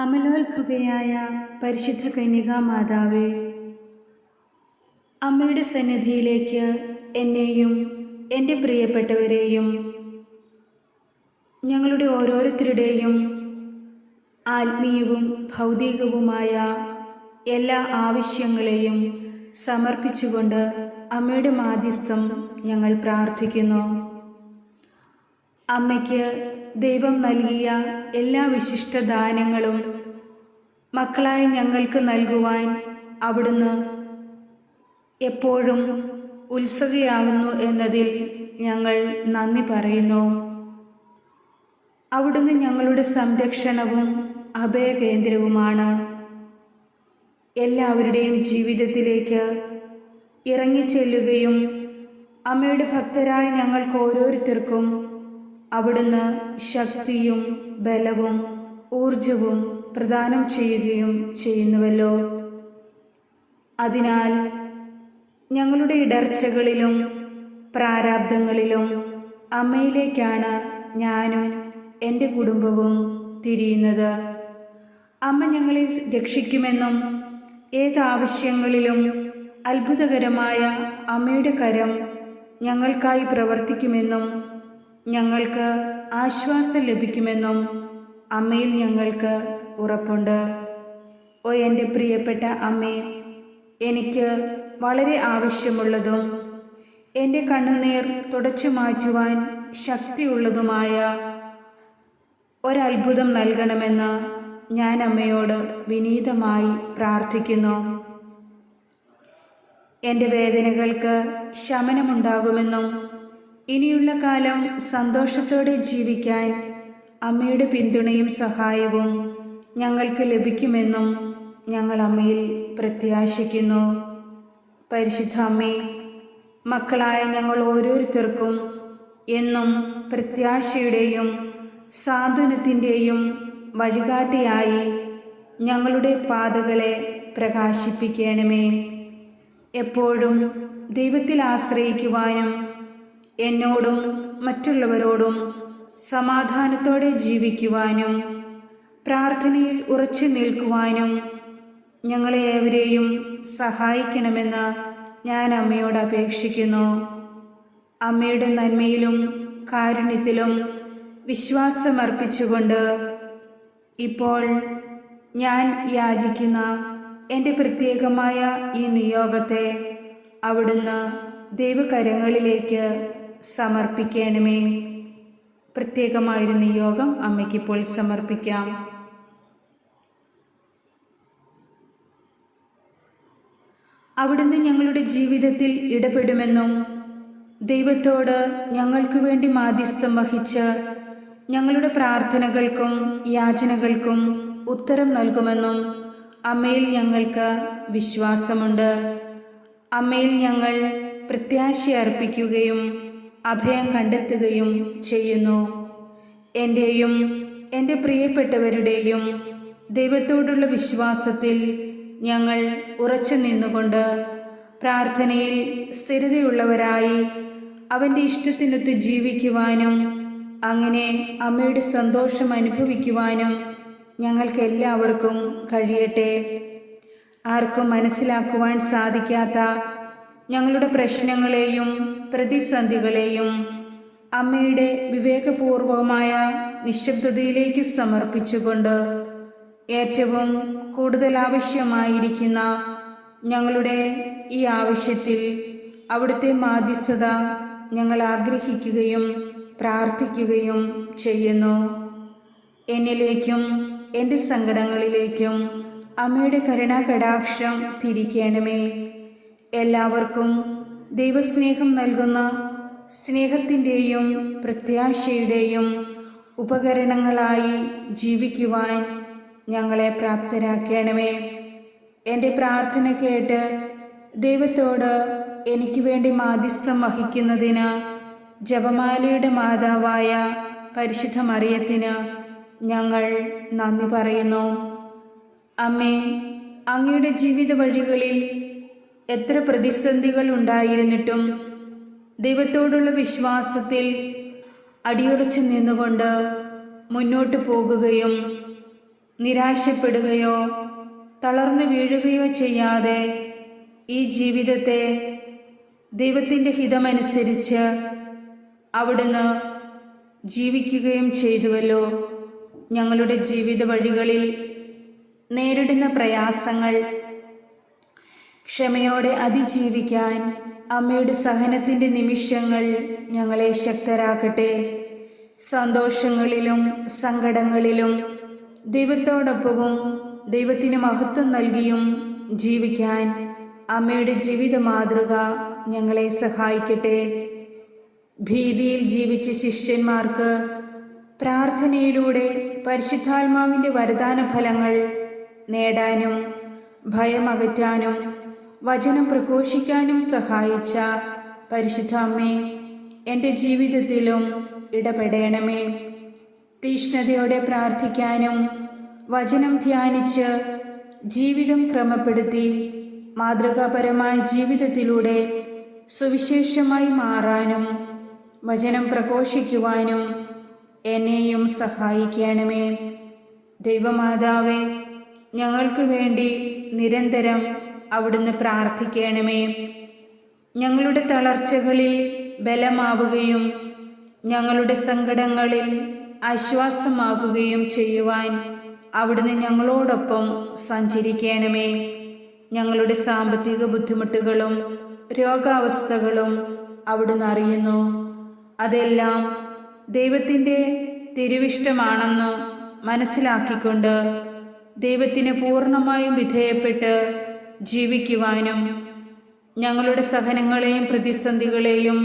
അമലോത്ഭവയായ പരിശുദ്ധ കന്യകാമാതാവേ, അമ്മയുടെ സന്നിധിയിലേക്ക് എന്നെയും എൻ്റെ പ്രിയപ്പെട്ടവരെയും ഞങ്ങളുടെ ഓരോരുത്തരുടെയും ആത്മീയവും ഭൗതികവുമായ എല്ലാ ആവശ്യങ്ങളെയും സമർപ്പിച്ചുകൊണ്ട് അമ്മയുടെ മാധ്യസ്ഥം ഞങ്ങൾ പ്രാർത്ഥിക്കുന്നു. അമ്മയ്ക്ക് ദൈവം നൽകിയ എല്ലാ വിശിഷ്ട ദാനങ്ങളും മക്കളായ ഞങ്ങൾക്ക് നൽകുവാൻ അവിടുന്ന് എപ്പോഴും ഉത്സുകയാകുന്നു എന്നതിൽ ഞങ്ങൾ നന്ദി പറയുന്നു. അവിടുന്ന് ഞങ്ങളുടെ സംരക്ഷണവും അഭയകേന്ദ്രവുമാണ്. എല്ലാവരുടെയും ജീവിതത്തിലേക്ക് ഇറങ്ങിച്ചെല്ലുകയും അമ്മയുടെ ഭക്തരായ ഞങ്ങൾക്ക് ഓരോരുത്തർക്കും അവിടുന്ന് ശക്തിയും ബലവും ഊർജവും പ്രദാനം ചെയ്യുകയും ചെയ്യുന്നുവല്ലോ. അതിനാൽ ഞങ്ങളുടെ ഇടർച്ചകളിലും പ്രാരാബ്ദങ്ങളിലും അമ്മയിലേക്കാണ് ഞാനും എൻ്റെ കുടുംബവും തിരിയുന്നത്. അമ്മ ഞങ്ങളെ രക്ഷിക്കുമെന്നും ഏതാവശ്യങ്ങളിലും അത്ഭുതകരമായ അമ്മയുടെ കരം ഞങ്ങൾക്കായി പ്രവർത്തിക്കുമെന്നും ഞങ്ങൾക്ക് ആശ്വാസം ലഭിക്കുമെന്നും അമ്മയിൽ ഞങ്ങൾക്ക് ഉറപ്പുണ്ട്. ഓ എൻ്റെ പ്രിയപ്പെട്ട അമ്മേ, എനിക്ക് വളരെ ആവശ്യമുള്ളതും എൻ്റെ കണ്ണുനീർ തുടച്ചു മാറ്റുവാൻ ശക്തിയുള്ളതുമായ ഒരത്ഭുതം നൽകണമെന്ന് ഞാൻ അമ്മയോട് വിനീതമായി പ്രാർത്ഥിക്കുന്നു. എൻ്റെ വേദനകൾക്ക് ശമനമുണ്ടാകുമെന്നും ഇനിയുള്ള കാലം സന്തോഷത്തോടെ ജീവിക്കാൻ അമ്മയുടെ പിന്തുണയും സഹായവും ഞങ്ങൾക്ക് ലഭിക്കുമെന്നും ഞങ്ങൾ അമ്മയിൽ പ്രത്യാശിക്കുന്നു. പരിശുദ്ധ അമ്മേ, മക്കളായ ഞങ്ങൾ ഓരോരുത്തർക്കും എന്നും പ്രത്യാശയുടെയും സാന്ത്വനത്തിൻ്റെയും വഴികാട്ടിയായി ഞങ്ങളുടെ പാതകളെ പ്രകാശിപ്പിക്കണമേ. എപ്പോഴും ദൈവത്തിൽ ആശ്രയിക്കുവാനും എന്നോടും മറ്റുള്ളവരോടും സമാധാനത്തോടെ ജീവിക്കുവാനും പ്രാർത്ഥനയിൽ ഉറച്ചു നിൽക്കുവാനും ഞങ്ങളെ ഏവരെയും സഹായിക്കണമെന്ന് ഞാൻ അമ്മയോട് അപേക്ഷിക്കുന്നു. അമ്മയുടെ നന്മയിലും കാരുണ്യത്തിലും വിശ്വാസമർപ്പിച്ചുകൊണ്ട് ഇപ്പോൾ ഞാൻ യാചിക്കുന്ന എൻ്റെ പ്രത്യേകമായ ഈ നിയോഗത്തെ അവിടുന്ന് ദൈവകരങ്ങളിലേക്ക് സമർപ്പിക്കണമേ. പ്രത്യേകമായൊരു നിയോഗം അമ്മയ്ക്കിപ്പോൾ സമർപ്പിക്കാം. അവിടുന്ന് ഞങ്ങളുടെ ജീവിതത്തിൽ ഇടപെടുമെന്നും ദൈവത്തോട് ഞങ്ങൾക്ക് വേണ്ടി മാധ്യസ്ഥം വഹിച്ച് ഞങ്ങളുടെ പ്രാർത്ഥനകൾക്കും യാചനകൾക്കും ഉത്തരം നൽകുമെന്നും അമ്മയിൽ ഞങ്ങൾക്ക് വിശ്വാസമുണ്ട്. അമ്മയിൽ ഞങ്ങൾ പ്രത്യാശ അർപ്പിക്കുകയും അഭയം കണ്ടെത്തുകയും ചെയ്യുന്നു. എൻ്റെയും എൻ്റെ പ്രിയപ്പെട്ടവരുടെയും ദൈവത്തോടുള്ള വിശ്വാസത്തിൽ ഞങ്ങൾ ഉറച്ചു നിന്നുകൊണ്ട് പ്രാർത്ഥനയിൽ സ്ഥിരതയുള്ളവരായി അവൻ്റെ ഇഷ്ടത്തിനൊത്ത് ജീവിക്കുവാനും അങ്ങനെ അമ്മയുടെ സന്തോഷം അനുഭവിക്കുവാനും ഞങ്ങൾക്ക് എല്ലാവർക്കും കഴിയട്ടെ. ആർക്കും മനസ്സിലാക്കുവാൻ സാധിക്കാത്ത ഞങ്ങളുടെ പ്രശ്നങ്ങളെയും പ്രതിസന്ധികളെയും അമ്മയുടെ വിവേകപൂർവമായ നിശബ്ദതയിലേക്ക് സമർപ്പിച്ചുകൊണ്ട് ഏറ്റവും കൂടുതൽ ആവശ്യമായിരിക്കുന്ന ഞങ്ങളുടെ ഈ ആവശ്യത്തിൽ അവിടുത്തെ മാധ്യസ്ഥത ഞങ്ങൾ ആഗ്രഹിക്കുകയും പ്രാർത്ഥിക്കുകയും ചെയ്യുന്നു. എന്നിലേക്കും എൻ്റെ സങ്കടങ്ങളിലേക്കും അമ്മയുടെ കരുണാകടാക്ഷം തിരിക്കണമേ. എല്ലാവർക്കും ദൈവസ്നേഹം നൽകുന്ന സ്നേഹത്തിൻ്റെയും പ്രത്യാശയുടെയും ഉപകരണങ്ങളായി ജീവിക്കുവാൻ ഞങ്ങളെ പ്രാപ്തരാക്കണമേ. എൻ്റെ പ്രാർത്ഥന കേട്ട് ദൈവത്തോട് എനിക്ക് വേണ്ടി മാധ്യസ്ഥം വഹിക്കുന്നതിന് ജപമാലയുടെ മാതാവായ പരിശുദ്ധ മറിയത്തിന് ഞങ്ങൾ നന്ദി പറയുന്നു. അമ്മേ, അങ്ങയുടെ ജീവിത വഴികളിൽ എത്ര പ്രതിസന്ധികൾ ഉണ്ടായിരുന്നിട്ടും ദൈവത്തോടുള്ള വിശ്വാസത്തിൽ അടിയുറച്ചു നിന്നുകൊണ്ട് മുന്നോട്ട് പോകുകയും നിരാശപ്പെടുകയോ തളർന്നു വീഴുകയോ ചെയ്യാതെ ഈ ജീവിതത്തെ ദൈവത്തിൻ്റെ ഹിതമനുസരിച്ച് അവിടുന്ന് ജീവിക്കുകയും ചെയ്തുവല്ലോ. ഞങ്ങളുടെ ജീവിത വഴികളിൽ നേരിടുന്ന പ്രയാസങ്ങൾ ക്ഷമയോടെ അതിജീവിക്കാൻ അമ്മയുടെ സഹനത്തിൻ്റെ നിമിഷങ്ങൾ ഞങ്ങളെ ശക്തരാക്കട്ടെ. സന്തോഷങ്ങളിലും സങ്കടങ്ങളിലും ദൈവത്തോടൊപ്പവും ദൈവത്തിന് മഹത്വം നൽകിയും ജീവിക്കാൻ അമ്മയുടെ ജീവിത മാതൃക ഞങ്ങളെ സഹായിക്കട്ടെ. ഭീതിയിൽ ജീവിച്ച ശിഷ്യന്മാർക്ക് പ്രാർത്ഥനയിലൂടെ പരിശുദ്ധാത്മാവിൻ്റെ വരദാന ഫലങ്ങൾ നേടാനും ഭയമകറ്റാനും വചനം പ്രഘോഷിക്കാനും സഹായിച്ച പരിശുദ്ധ അമ്മേ, എൻ്റെ ജീവിതത്തിലും ഇടപെടണമേ. തീഷ്ണതയോടെ പ്രാർത്ഥിക്കാനും വചനം ധ്യാനിച്ച് ജീവിതം ക്രമപ്പെടുത്തി മാതൃകാപരമായ ജീവിതത്തിലൂടെ സുവിശേഷമായി മാറാനും വചനം പ്രഘോഷിക്കുവാനും എന്നെയും സഹായിക്കണമേ. ദൈവമാതാവേ, ഞങ്ങൾക്ക് വേണ്ടി നിരന്തരം അവിടുന്ന് പ്രാർത്ഥിക്കണമേ. ഞങ്ങളുടെ തളർച്ചകളിൽ ബലമാവുകയും ഞങ്ങളുടെ സങ്കടങ്ങളിൽ ആശ്വാസമാകുകയും ചെയ്യുവാൻ അവിടുന്ന് ഞങ്ങളോടൊപ്പം സഞ്ചരിക്കണമേ. ഞങ്ങളുടെ സാമ്പത്തിക ബുദ്ധിമുട്ടുകളും രോഗാവസ്ഥകളും അവിടുന്ന് അറിയുന്നു. അതെല്ലാം ദൈവത്തിൻ്റെ തിരുവിഷ്ടമാണെന്ന് മനസ്സിലാക്കിക്കൊണ്ട് ദൈവത്തിന് പൂർണ്ണമായും വിധേയപ്പെട്ട് ജീവിക്കുവാനും ഞങ്ങളുടെ സഹനങ്ങളെയും പ്രതിസന്ധികളെയും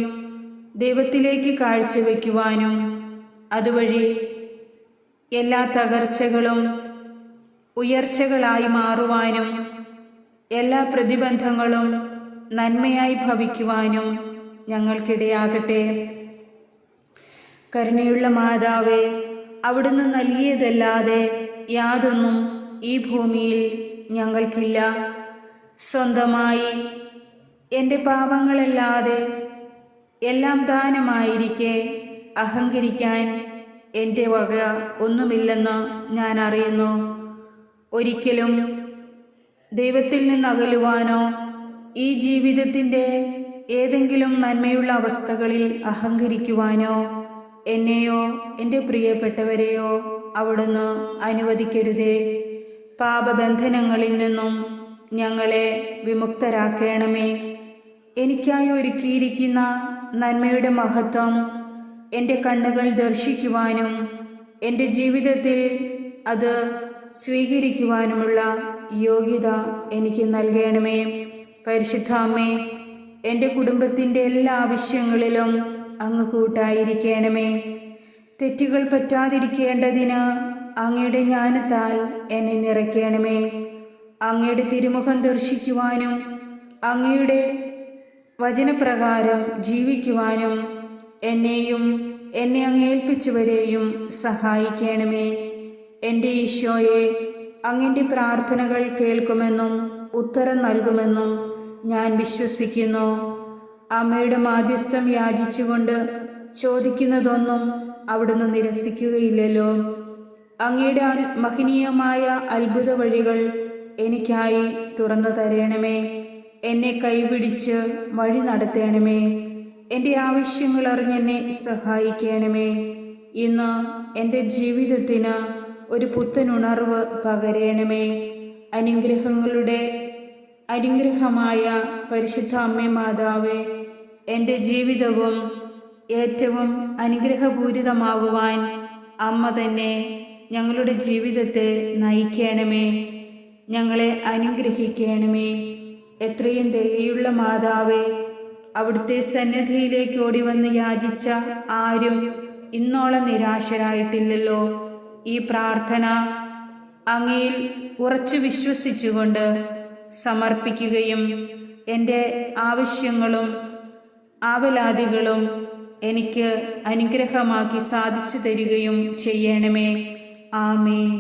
ദൈവത്തിലേക്ക് കാഴ്ചവെക്കുവാനും അതുവഴി എല്ലാ തകർച്ചകളും ഉയർച്ചകളായി മാറുവാനും എല്ലാ പ്രതിബന്ധങ്ങളും നന്മയായി ഭവിക്കുവാനും ഞങ്ങൾക്കിടയാകട്ടെ. കരുണയുള്ള മാതാവേ, അവിടുന്ന് നൽകിയതല്ലാതെ യാതൊന്നും ഈ ഭൂമിയിൽ ഞങ്ങൾക്കില്ല. സ്വന്തമായി എൻ്റെ പാപങ്ങളല്ലാതെ എല്ലാം ദാനമായിരിക്കെ അഹങ്കരിക്കാൻ എൻ്റെ വക ഒന്നുമില്ലെന്ന് ഞാൻ അറിയുന്നു. ഒരിക്കലും ദൈവത്തിൽ നിന്നകലുവാനോ ഈ ജീവിതത്തിൻ്റെ ഏതെങ്കിലും നന്മയുള്ള അവസ്ഥകളിൽ അഹങ്കരിക്കുവാനോ എന്നെയോ എൻ്റെ പ്രിയപ്പെട്ടവരെയോ അവിടുന്ന് അനുവദിക്കരുതേ. പാപബന്ധനങ്ങളിൽ നിന്നും ഞങ്ങളെ വിമുക്തരാക്കണമേ. എനിക്കായി ഒരുക്കിയിരിക്കുന്ന നന്മയുടെ മഹത്വം എൻ്റെ കണ്ണുകൾ ദർശിക്കുവാനും എൻ്റെ ജീവിതത്തിൽ അത് സ്വീകരിക്കുവാനുമുള്ള യോഗ്യത എനിക്ക് നൽകണമേ. പരിശുദ്ധ അമ്മേ, എൻ്റെ കുടുംബത്തിൻ്റെ എല്ലാ ആവശ്യങ്ങളിലും അങ്ങ് കൂട്ടായിരിക്കണമേ. തെറ്റുകൾ പറ്റാതിരിക്കേണ്ടതിന് അങ്ങയുടെ ജ്ഞാനത്താൽ എന്നെ നിറയ്ക്കണമേ. അങ്ങയുടെ തിരുമുഖം ദർശിക്കുവാനും അങ്ങയുടെ വചനപ്രകാരം ജീവിക്കുവാനും എന്നെയും എന്നെ അങ്ങ് ഏൽപ്പിച്ചവരെയും സഹായിക്കണമേ. എൻ്റെ ഈശോയെ, അങ്ങൻ്റെ പ്രാർത്ഥനകൾ കേൾക്കുമെന്നും ഉത്തരം നൽകുമെന്നും ഞാൻ വിശ്വസിക്കുന്നു. അമ്മയുടെ മാധ്യസ്ഥം യാചിച്ചുകൊണ്ട് ചോദിക്കുന്നതൊന്നും അവിടുന്ന് നിരസിക്കുകയില്ലല്ലോ. അങ്ങയുടെ മഹനീയമായ അത്ഭുത വഴികൾ എനിക്കായി തുറന്നു തരണമേ. എന്നെ കൈപിടിച്ച് വഴി നടത്തണമേ. എൻ്റെ ആവശ്യങ്ങൾ അറിഞ്ഞെന്നെ സഹായിക്കണമേ. ഇന്ന് എൻ്റെ ജീവിതത്തിന് ഒരു പുത്തനുണർവ് പകരണമേ. അനുഗ്രഹമായ പരിശുദ്ധ അമ്മേ മാതാവേ, എൻ്റെ ജീവിതവും ഏറ്റവും അനുഗ്രഹപൂരിതമാകുവാൻ അമ്മ തന്നെ ഞങ്ങളുടെ ജീവിതത്തെ നയിക്കണമേ. ഞങ്ങളെ അനുഗ്രഹിക്കണമേ. എത്രയും ദയയുള്ള മാതാവേ, അവിടുത്തെ സന്നിധിയിലേക്ക് ഓടിവന്ന് യാചിച്ച ആരും ഇന്നോളം നിരാശരായിട്ടില്ലല്ലോ. ഈ പ്രാർത്ഥന അങ്ങയിൽ ഉറച്ചു വിശ്വസിച്ചുകൊണ്ട് സമർപ്പിക്കുകയും എൻ്റെ ആവശ്യങ്ങളും ആവലാതികളും എനിക്ക് അനുഗ്രഹമാക്കി സാധിച്ചു തരികയും ചെയ്യണമേ. ആമേൻ.